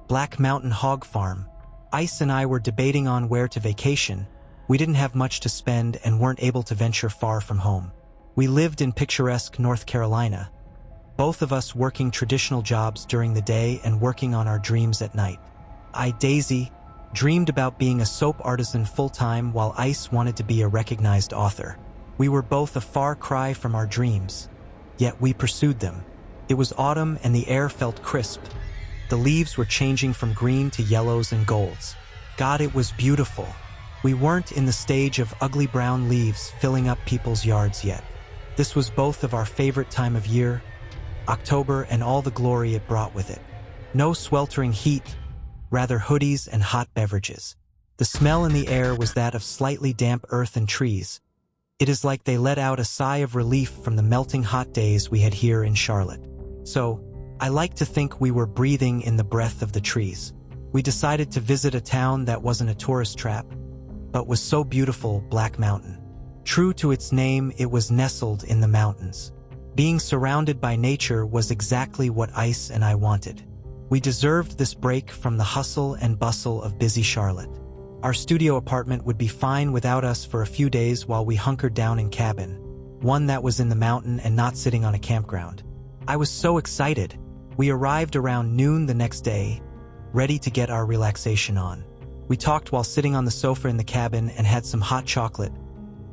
Black Mountain Hog Farm. Ice and I were debating on where to vacation. We didn't have much to spend and weren't able to venture far from home. We lived in picturesque North Carolina, both of us working traditional jobs during the day and working on our dreams at night. I, Daisy, dreamed about being a soap artisan full-time, while Ice wanted to be a recognized author. We were both a far cry from our dreams, yet we pursued them. It was autumn and the air felt crisp. The leaves were changing from green to yellows and golds. God, it was beautiful. We weren't in the stage of ugly brown leaves filling up people's yards yet. This was both of our favorite time of year, October, and all the glory it brought with it. No sweltering heat, rather hoodies and hot beverages. The smell in the air was that of slightly damp earth and trees. It is like they let out a sigh of relief from the melting hot days we had here in Charlotte. So, I like to think we were breathing in the breath of the trees. We decided to visit a town that wasn't a tourist trap, but was so beautiful, Black Mountain. True to its name, it was nestled in the mountains. Being surrounded by nature was exactly what Ice and I wanted. We deserved this break from the hustle and bustle of busy Charlotte. Our studio apartment would be fine without us for a few days while we hunkered down in cabin, one that was in the mountain and not sitting on a campground. I was so excited. We arrived around noon the next day, ready to get our relaxation on. We talked while sitting on the sofa in the cabin and had some hot chocolate.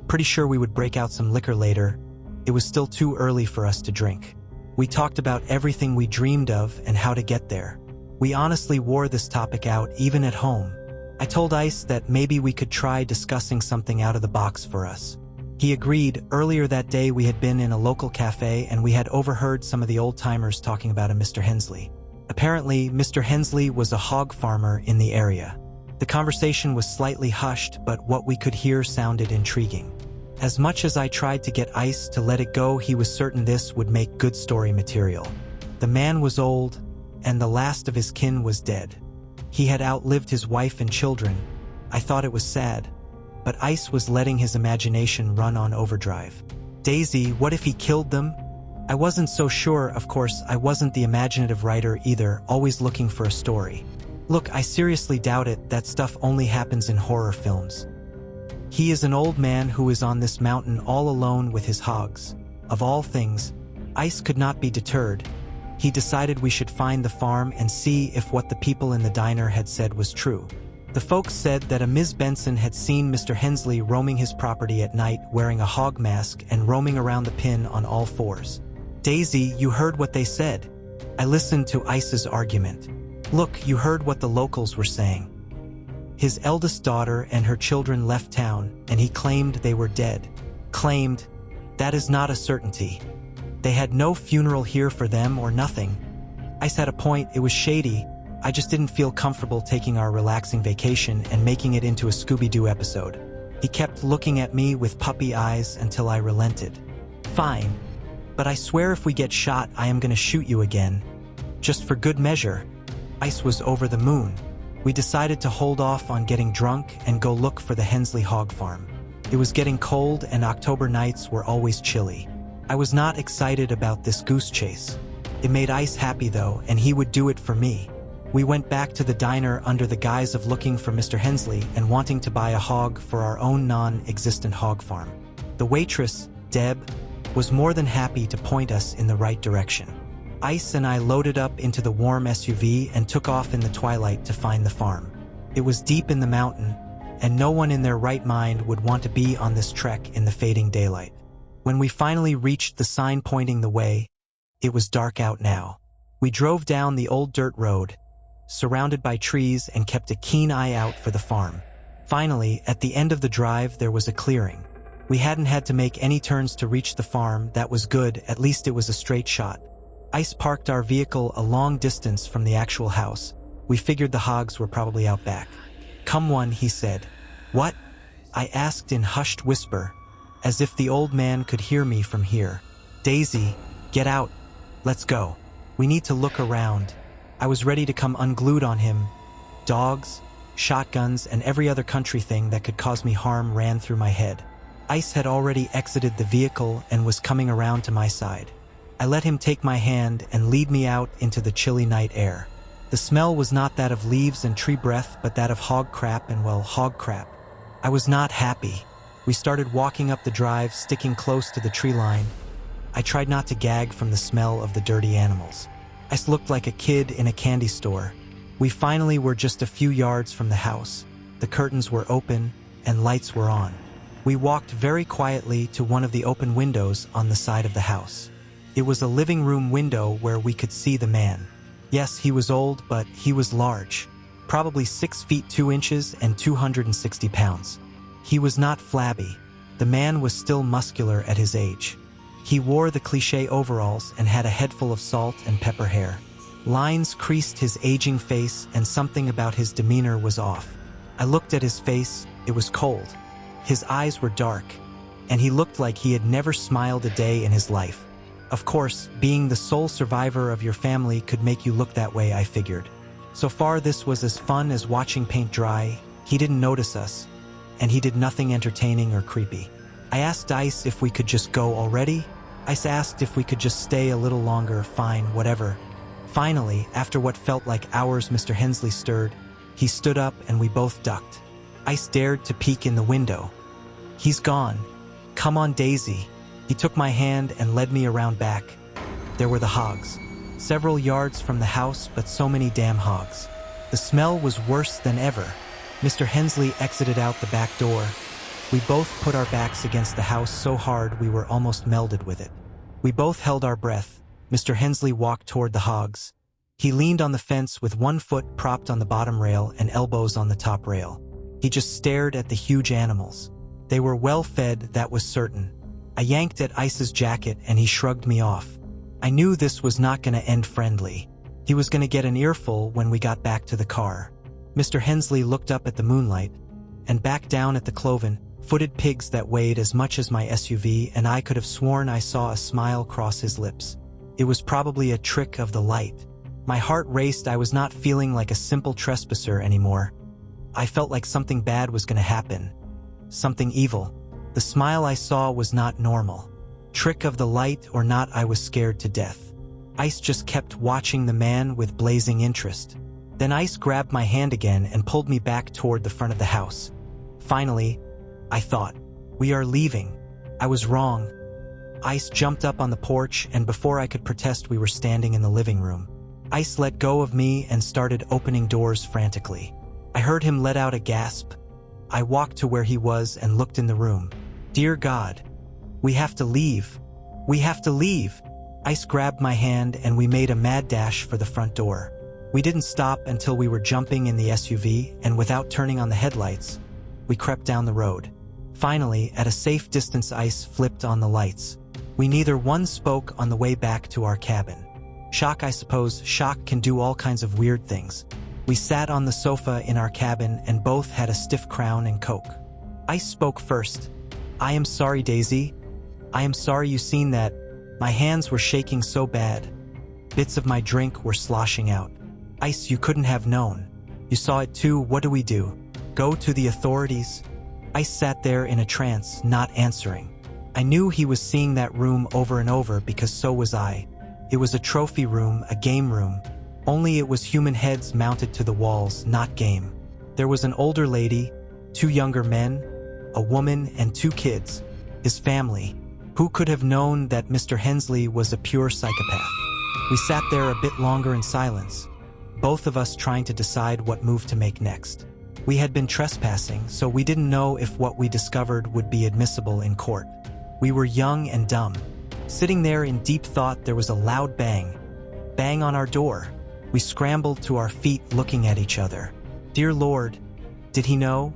Pretty sure we would break out some liquor later. It was still too early for us to drink. We talked about everything we dreamed of and how to get there. We honestly wore this topic out even at home. I told Ice that maybe we could try discussing something out of the box for us. He agreed. Earlier that day we had been in a local cafe and we had overheard some of the old-timers talking about a Mr. Hensley. Apparently, Mr. Hensley was a hog farmer in the area. The conversation was slightly hushed, but what we could hear sounded intriguing. As much as I tried to get Ice to let it go, he was certain this would make good story material. The man was old, and the last of his kin was dead. He had outlived his wife and children. I thought it was sad, but Ice was letting his imagination run on overdrive. Daisy, what if he killed them? I wasn't so sure. Of course, I wasn't the imaginative writer either, always looking for a story. Look, I seriously doubt it. That stuff only happens in horror films. He is an old man who is on this mountain all alone with his hogs. Of all things, Ice could not be deterred. He decided we should find the farm and see if what the people in the diner had said was true. The folks said that a Ms. Benson had seen Mr. Hensley roaming his property at night wearing a hog mask and roaming around the pen on all fours. Daisy, you heard what they said. I listened to Ice's argument. Look, you heard what the locals were saying. His eldest daughter and her children left town, and he claimed they were dead. Claimed? That is not a certainty. They had no funeral here for them or nothing. Ice had a point. It was shady. I just didn't feel comfortable taking our relaxing vacation and making it into a Scooby-Doo episode. He kept looking at me with puppy eyes until I relented. Fine, but I swear if we get shot, I am gonna shoot you again. Just for good measure. Ice was over the moon. We decided to hold off on getting drunk and go look for the Hensley hog farm. It was getting cold and October nights were always chilly. I was not excited about this goose chase. It made Ice happy though, and he would do it for me. We went back to the diner under the guise of looking for Mr. Hensley and wanting to buy a hog for our own non-existent hog farm. The waitress, Deb, was more than happy to point us in the right direction. Ice and I loaded up into the warm SUV and took off in the twilight to find the farm. It was deep in the mountain, and no one in their right mind would want to be on this trek in the fading daylight. When we finally reached the sign pointing the way, it was dark out now. We drove down the old dirt road, surrounded by trees, and kept a keen eye out for the farm. Finally, at the end of the drive, there was a clearing. We hadn't had to make any turns to reach the farm. That was good. At least it was a straight shot. Ice parked our vehicle a long distance from the actual house. We figured the hogs were probably out back. Come one, he said. What? I asked in hushed whisper, as if the old man could hear me from here. Daisy, get out. Let's go. We need to look around. I was ready to come unglued on him. Dogs, shotguns, and every other country thing that could cause me harm ran through my head. Ice had already exited the vehicle and was coming around to my side. I let him take my hand and lead me out into the chilly night air. The smell was not that of leaves and tree breath, but that of hog crap and, well, hog crap. I was not happy. We started walking up the drive, sticking close to the tree line. I tried not to gag from the smell of the dirty animals. I looked like a kid in a candy store. We finally were just a few yards from the house. The curtains were open and lights were on. We walked very quietly to one of the open windows on the side of the house. It was a living room window where we could see the man. Yes, he was old, but he was large. Probably 6 feet 2 inches and 260 pounds. He was not flabby. The man was still muscular at his age. He wore the cliché overalls and had a head full of salt and pepper hair. Lines creased his aging face, and something about his demeanor was off. I looked at his face. It was cold. His eyes were dark, and he looked like he had never smiled a day in his life. Of course, being the sole survivor of your family could make you look that way, I figured. So far, this was as fun as watching paint dry. He didn't notice us, and he did nothing entertaining or creepy. I asked Ice if we could just go already. Ice asked if we could just stay a little longer. Fine, whatever. Finally, after what felt like hours, Mr. Hensley stirred. He stood up and we both ducked. Ice dared to peek in the window. He's gone. Come on, Daisy. He took my hand and led me around back. There were the hogs. Several yards from the house, but so many damn hogs. The smell was worse than ever. Mr. Hensley exited out the back door. We both put our backs against the house so hard we were almost melded with it. We both held our breath. Mr. Hensley walked toward the hogs. He leaned on the fence with one foot propped on the bottom rail and elbows on the top rail. He just stared at the huge animals. They were well fed, that was certain. I yanked at Ice's jacket and he shrugged me off. I knew this was not going to end friendly. He was going to get an earful when we got back to the car. Mr. Hensley looked up at the moonlight and back down at the cloven, footed pigs that weighed as much as my SUV, and I could have sworn I saw a smile cross his lips. It was probably a trick of the light. My heart raced. I was not feeling like a simple trespasser anymore. I felt like something bad was going to happen. Something evil. The smile I saw was not normal. Trick of the light or not, I was scared to death. Ice just kept watching the man with blazing interest. Then Ice grabbed my hand again and pulled me back toward the front of the house. Finally, I thought, we are leaving. I was wrong. Ice jumped up on the porch, and before I could protest, we were standing in the living room. Ice let go of me and started opening doors frantically. I heard him let out a gasp. I walked to where he was and looked in the room. Dear God, we have to leave. We have to leave. Ice grabbed my hand and we made a mad dash for the front door. We didn't stop until we were jumping in the SUV, and without turning on the headlights, we crept down the road. Finally, at a safe distance, Ice flipped on the lights. We neither one spoke on the way back to our cabin. Shock, I suppose. Shock can do all kinds of weird things. We sat on the sofa in our cabin and both had a stiff crown and Coke. Ice spoke first. I am sorry, Daisy. I am sorry you seen that. My hands were shaking so bad. Bits of my drink were sloshing out. Ice, you couldn't have known. You saw it too. What do we do? Go to the authorities? Ice sat there in a trance, not answering. I knew he was seeing that room over and over because so was I. It was a trophy room, a game room. Only it was human heads mounted to the walls, not game. There was an older lady, 2 younger men, a woman, and 2 kids. His family. Who could have known that Mr. Hensley was a pure psychopath? We sat there a bit longer in silence, both of us trying to decide what move to make next. We had been trespassing, so we didn't know if what we discovered would be admissible in court. We were young and dumb. Sitting there in deep thought, there was a loud bang. Bang on our door. We scrambled to our feet, looking at each other. Dear Lord, did he know?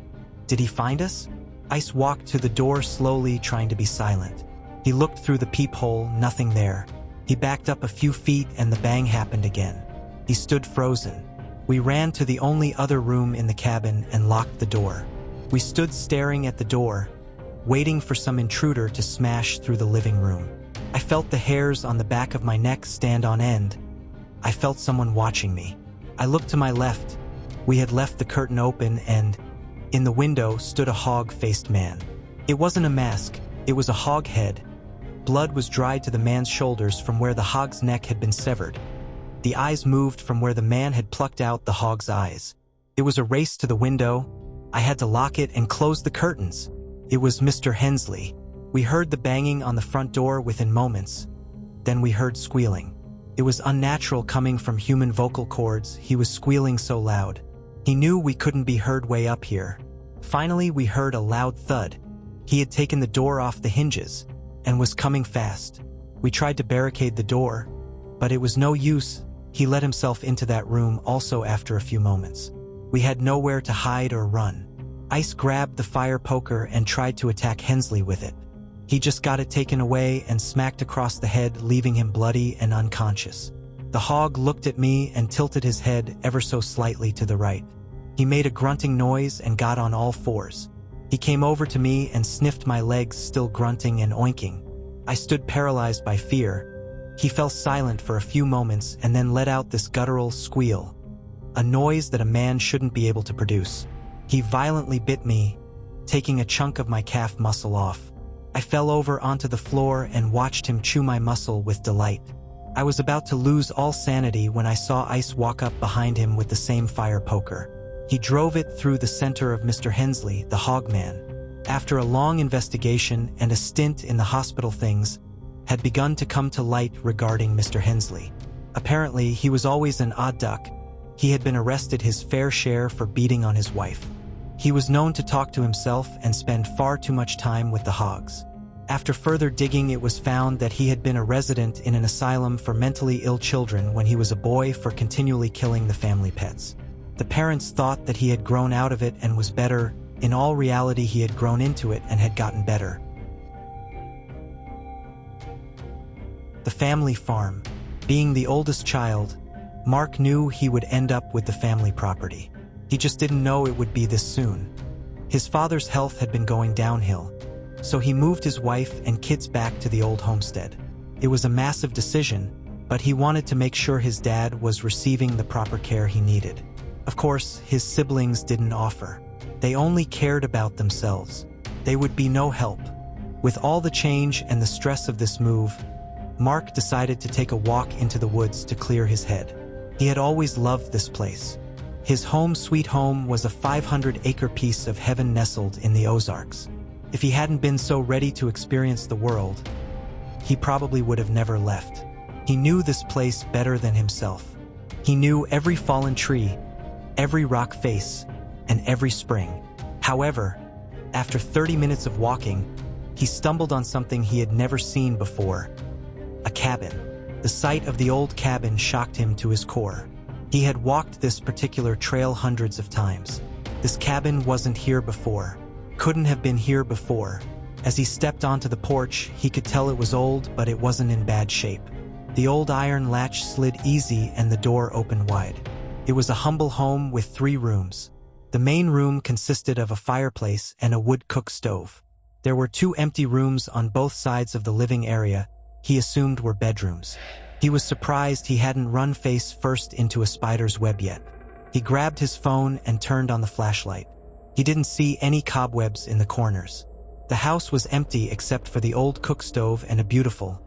Did he find us? Ice walked to the door slowly, trying to be silent. He looked through the peephole, nothing there. He backed up a few feet and the bang happened again. He stood frozen. We ran to the only other room in the cabin and locked the door. We stood staring at the door, waiting for some intruder to smash through the living room. I felt the hairs on the back of my neck stand on end. I felt someone watching me. I looked to my left. We had left the curtain open and, in the window, stood a hog-faced man. It wasn't a mask, it was a hog head. Blood was dried to the man's shoulders from where the hog's neck had been severed. The eyes moved from where the man had plucked out the hog's eyes. It was a race to the window. I had to lock it and close the curtains. It was Mr. Hensley. We heard the banging on the front door within moments. Then we heard squealing. It was unnatural coming from human vocal cords. He was squealing so loud. He knew we couldn't be heard way up here. Finally, we heard a loud thud. He had taken the door off the hinges and was coming fast. We tried to barricade the door, but it was no use. He let himself into that room also after a few moments. We had nowhere to hide or run. Ice grabbed the fire poker and tried to attack Hensley with it. He just got it taken away and smacked across the head, leaving him bloody and unconscious. The hog looked at me and tilted his head ever so slightly to the right. He made a grunting noise and got on all fours. He came over to me and sniffed my legs, still grunting and oinking. I stood paralyzed by fear. He fell silent for a few moments and then let out this guttural squeal, a noise that a man shouldn't be able to produce. He violently bit me, taking a chunk of my calf muscle off. I fell over onto the floor and watched him chew my muscle with delight. I was about to lose all sanity when I saw Ice walk up behind him with the same fire poker. He drove it through the center of Mr. Hensley, the hogman. After a long investigation and a stint in the hospital, things had begun to come to light regarding Mr. Hensley. Apparently, he was always an odd duck. He had been arrested his fair share for beating on his wife. He was known to talk to himself and spend far too much time with the hogs. After further digging, it was found that he had been a resident in an asylum for mentally ill children when he was a boy for continually killing the family pets. The parents thought that he had grown out of it and was better. In all reality, he had grown into it and had gotten better. The family farm. Being the oldest child, Mark knew he would end up with the family property. He just didn't know it would be this soon. His father's health had been going downhill, so he moved his wife and kids back to the old homestead. It was a massive decision, but he wanted to make sure his dad was receiving the proper care he needed. Of course, his siblings didn't offer. They only cared about themselves. They would be no help. With all the change and the stress of this move, Mark decided to take a walk into the woods to clear his head. He had always loved this place. His home sweet home was a 500-acre piece of heaven nestled in the Ozarks. If he hadn't been so ready to experience the world, he probably would have never left. He knew this place better than himself. He knew every fallen tree, every rock face, and every spring. However, after 30 minutes of walking, he stumbled on something he had never seen before: a cabin. The sight of the old cabin shocked him to his core. He had walked this particular trail hundreds of times. This cabin wasn't here before. Couldn't have been here before. As he stepped onto the porch, he could tell it was old, but it wasn't in bad shape. The old iron latch slid easy and the door opened wide. It was a humble home with 3 rooms. The main room consisted of a fireplace and a wood cook stove. There were 2 empty rooms on both sides of the living area he assumed were bedrooms. He was surprised he hadn't run face first into a spider's web yet. He grabbed his phone and turned on the flashlight. He didn't see any cobwebs in the corners. The house was empty except for the old cook stove and a beautiful,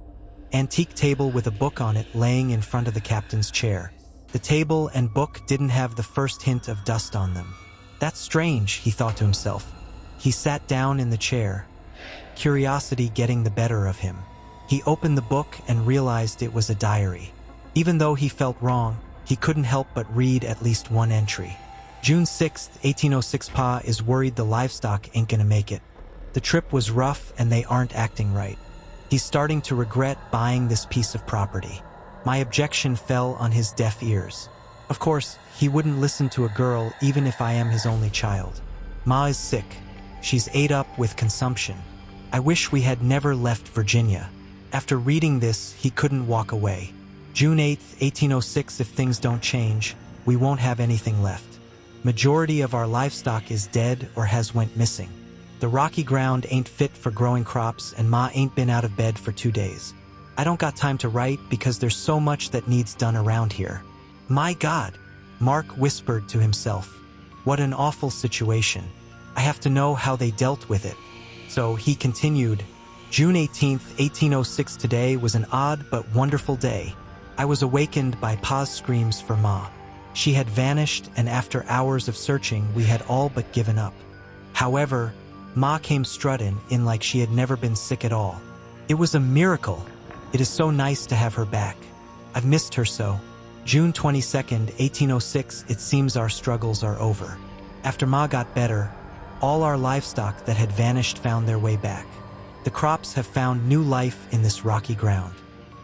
antique table with a book on it laying in front of the captain's chair. The table and book didn't have the first hint of dust on them. That's strange, he thought to himself. He sat down in the chair, curiosity getting the better of him. He opened the book and realized it was a diary. Even though he felt wrong, he couldn't help but read at least one entry. June 6, 1806. Pa is worried the livestock ain't gonna make it. The trip was rough and they aren't acting right. He's starting to regret buying this piece of property. My objection fell on his deaf ears. Of course, he wouldn't listen to a girl even if I am his only child. Ma is sick. She's ate up with consumption. I wish we had never left Virginia. After reading this, he couldn't walk away. June 8, 1806. If things don't change, we won't have anything left. Majority of our livestock is dead or has went missing. The rocky ground ain't fit for growing crops and Ma ain't been out of bed for 2 days. I don't got time to write because there's so much that needs done around here. My God, Mark whispered to himself. What an awful situation. I have to know how they dealt with it. So he continued. June 18, 1806. Today was an odd but wonderful day. I was awakened by Pa's screams for Ma. She had vanished, and after hours of searching, we had all but given up. However, Ma came strutting in like she had never been sick at all. It was a miracle. It is so nice to have her back. I've missed her so. June 22nd, 1806, it seems our struggles are over. After Ma got better, all our livestock that had vanished found their way back. The crops have found new life in this rocky ground.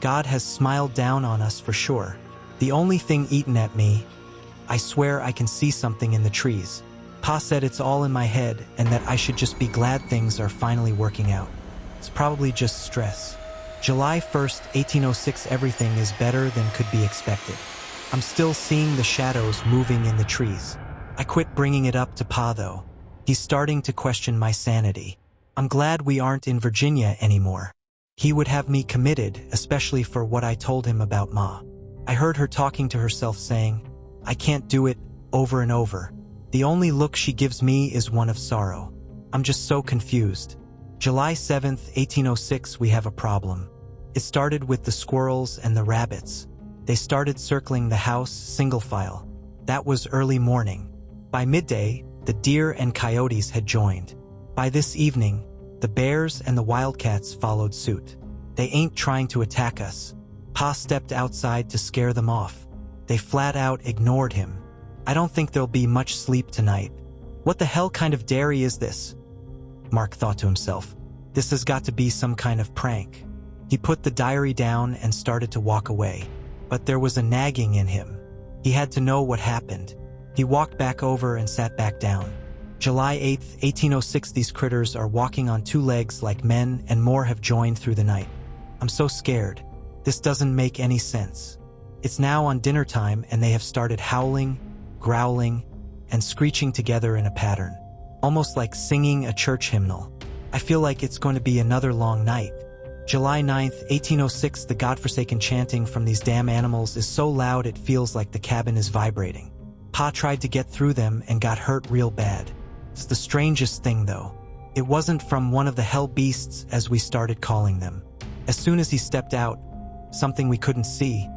God has smiled down on us for sure. The only thing eaten at me, I swear I can see something in the trees. Pa said it's all in my head and that I should just be glad things are finally working out. It's probably just stress. July 1st, 1806, everything is better than could be expected. I'm still seeing the shadows moving in the trees. I quit bringing it up to Pa though. He's starting to question my sanity. I'm glad we aren't in Virginia anymore. He would have me committed, especially for what I told him about Ma. I heard her talking to herself saying, "I can't do it," over and over. The only look she gives me is one of sorrow. I'm just so confused. July 7th, 1806, we have a problem. It started with the squirrels and the rabbits. They started circling the house single file. That was early morning. By midday, the deer and coyotes had joined. By this evening, the bears and the wildcats followed suit. They ain't trying to attack us. Pa stepped outside to scare them off. They flat out ignored him. I don't think there'll be much sleep tonight. What the hell kind of dairy is this? Mark thought to himself. This has got to be some kind of prank. He put the diary down and started to walk away. But there was a nagging in him. He had to know what happened. He walked back over and sat back down. July 8th, 1806, these critters are walking on two legs like men, and more have joined through the night. I'm so scared. This doesn't make any sense. It's now on dinner time and they have started howling, growling, and screeching together in a pattern, almost like singing a church hymnal. I feel like it's going to be another long night. July 9th, 1806, the godforsaken chanting from these damn animals is so loud it feels like the cabin is vibrating. Pa tried to get through them and got hurt real bad. It's the strangest thing though. It wasn't from one of the hell beasts as we started calling them. As soon as he stepped out, something we couldn't see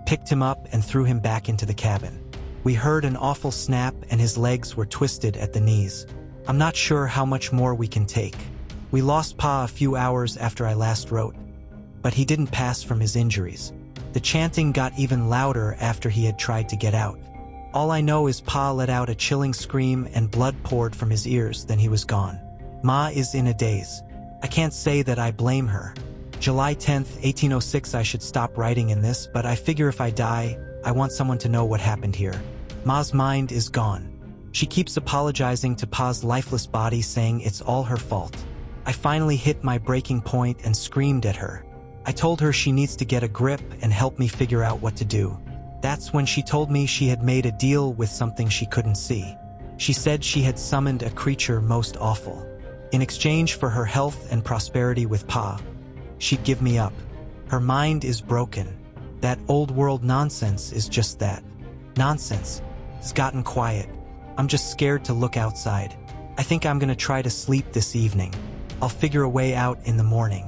picked him up and threw him back into the cabin. We heard an awful snap and his legs were twisted at the knees. I'm not sure how much more we can take. We lost Pa a few hours after I last wrote, but he didn't pass from his injuries. The chanting got even louder after he had tried to get out. All I know is Pa let out a chilling scream and blood poured from his ears, then he was gone. Ma is in a daze. I can't say that I blame her. July 10th, 1806, I should stop writing in this, but I figure if I die, I want someone to know what happened here. Ma's mind is gone. She keeps apologizing to Pa's lifeless body, saying it's all her fault. I finally hit my breaking point and screamed at her. I told her she needs to get a grip and help me figure out what to do. That's when she told me she had made a deal with something she couldn't see. She said she had summoned a creature most awful. In exchange for her health and prosperity with Pa, she'd give me up. Her mind is broken. That old world nonsense is just that. Nonsense. It's gotten quiet. I'm just scared to look outside. I think I'm gonna try to sleep this evening. I'll figure a way out in the morning.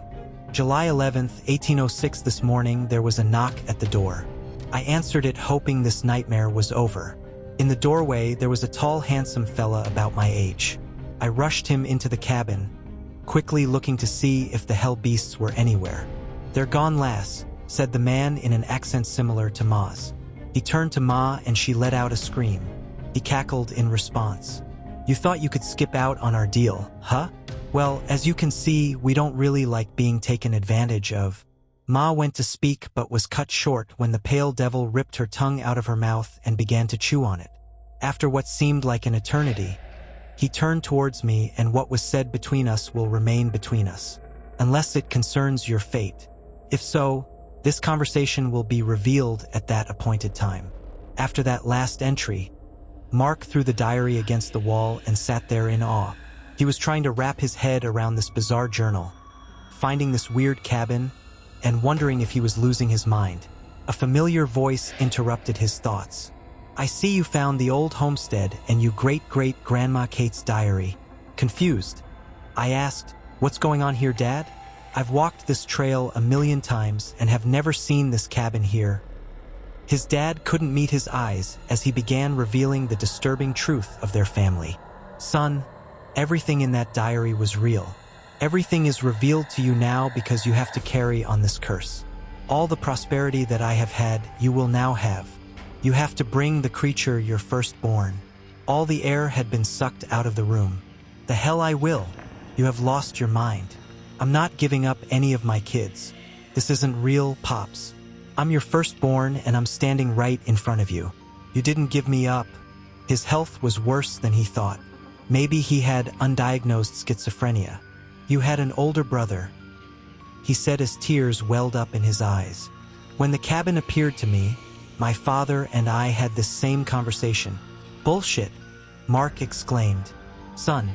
July 11th, 1806, this morning there was a knock at the door. I answered it hoping this nightmare was over. In the doorway there was a tall handsome fella about my age. I rushed him into the cabin, quickly looking to see if the hell beasts were anywhere. "They're gone, lass," said the man in an accent similar to Ma's. He turned to Ma and she let out a scream. He cackled in response. "You thought you could skip out on our deal, huh? Well, as you can see, we don't really like being taken advantage of." Ma went to speak but was cut short when the pale devil ripped her tongue out of her mouth and began to chew on it. After what seemed like an eternity, he turned towards me, and what was said between us will remain between us, unless it concerns your fate. If so, this conversation will be revealed at that appointed time. After that last entry, Mark threw the diary against the wall and sat there in awe. He was trying to wrap his head around this bizarre journal, finding this weird cabin, and wondering if he was losing his mind. A familiar voice interrupted his thoughts. "I see you found the old homestead and you great-great-grandma Kate's diary." Confused, I asked, "What's going on here, Dad? I've walked this trail a million times and have never seen this cabin here, His dad couldn't meet his eyes as he began revealing the disturbing truth of their family. Son, everything in that diary was real. Everything is revealed to you now because you have to carry on this curse. All the prosperity that I have had, you will now have. You have to bring the creature your firstborn. All the air had been sucked out of the room. The hell I will. You have lost your mind. I'm not giving up any of my kids. This isn't real, Pops. I'm your firstborn and I'm standing right in front of you. You didn't give me up. His health was worse than he thought. Maybe he had undiagnosed schizophrenia. You had an older brother, he said as tears welled up in his eyes. When the cabin appeared to me, my father and I had this same conversation. Bullshit, Mark exclaimed. Son,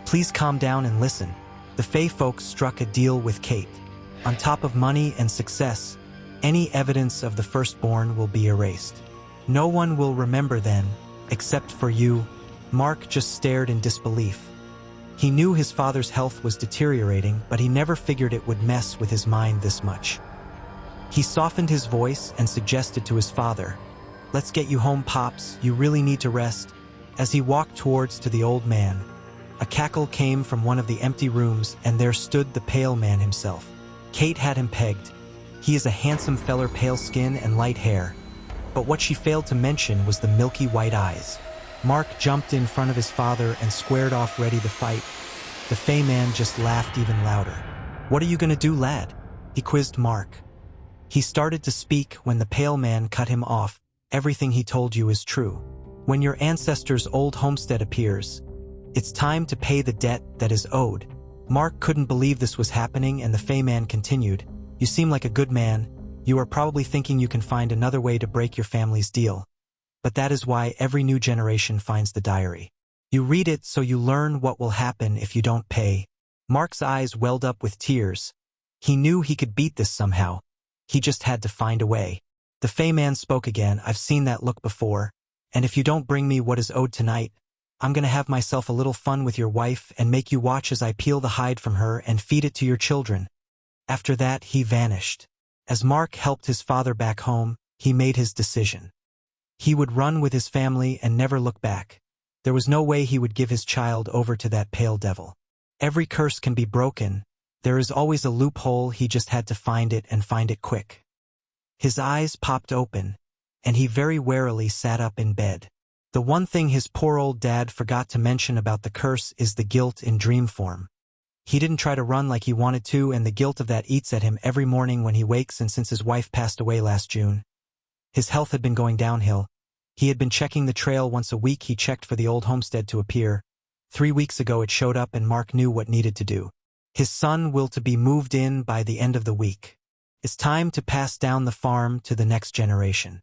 please calm down and listen. The Fae folks struck a deal with Kate. On top of money and success, any evidence of the firstborn will be erased. No one will remember then, except for you. Mark just stared in disbelief. He knew his father's health was deteriorating, but he never figured it would mess with his mind this much. He softened his voice and suggested to his father, "Let's get you home, Pops. You really need to rest." As he walked towards to the old man, a cackle came from one of the empty rooms, and there stood the pale man himself. Kate had him pegged. He is a handsome feller, pale skin and light hair. But what she failed to mention was the milky white eyes. Mark jumped in front of his father and squared off, ready to fight. The Fae man just laughed even louder. "What are you gonna do, lad?" he quizzed Mark. He started to speak when the pale man cut him off. "Everything he told you is true. When your ancestors' old homestead appears, it's time to pay the debt that is owed." Mark couldn't believe this was happening, and the Fae man continued, "You seem like a good man. You are probably thinking you can find another way to break your family's deal. But that is why every new generation finds the diary. You read it so you learn what will happen if you don't pay." Mark's eyes welled up with tears. He knew he could beat this somehow. He just had to find a way. The Fae man spoke again. "I've seen that look before, and if you don't bring me what is owed tonight, I'm gonna have myself a little fun with your wife and make you watch as I peel the hide from her and feed it to your children." After that, he vanished. As Mark helped his father back home, he made his decision. He would run with his family and never look back. There was no way he would give his child over to that pale devil. Every curse can be broken. There is always a loophole. He just had to find it, and find it quick. His eyes popped open, and he very warily sat up in bed. The one thing his poor old dad forgot to mention about the curse is the guilt in dream form. He didn't try to run like he wanted to, and the guilt of that eats at him every morning when he wakes. And since his wife passed away last June, his health had been going downhill. He had been checking the trail once a week. He checked for the old homestead to appear. 3 weeks ago it showed up, and Mark knew what needed to do. His son will to be moved in by the end of the week. It's time to pass down the farm to the next generation.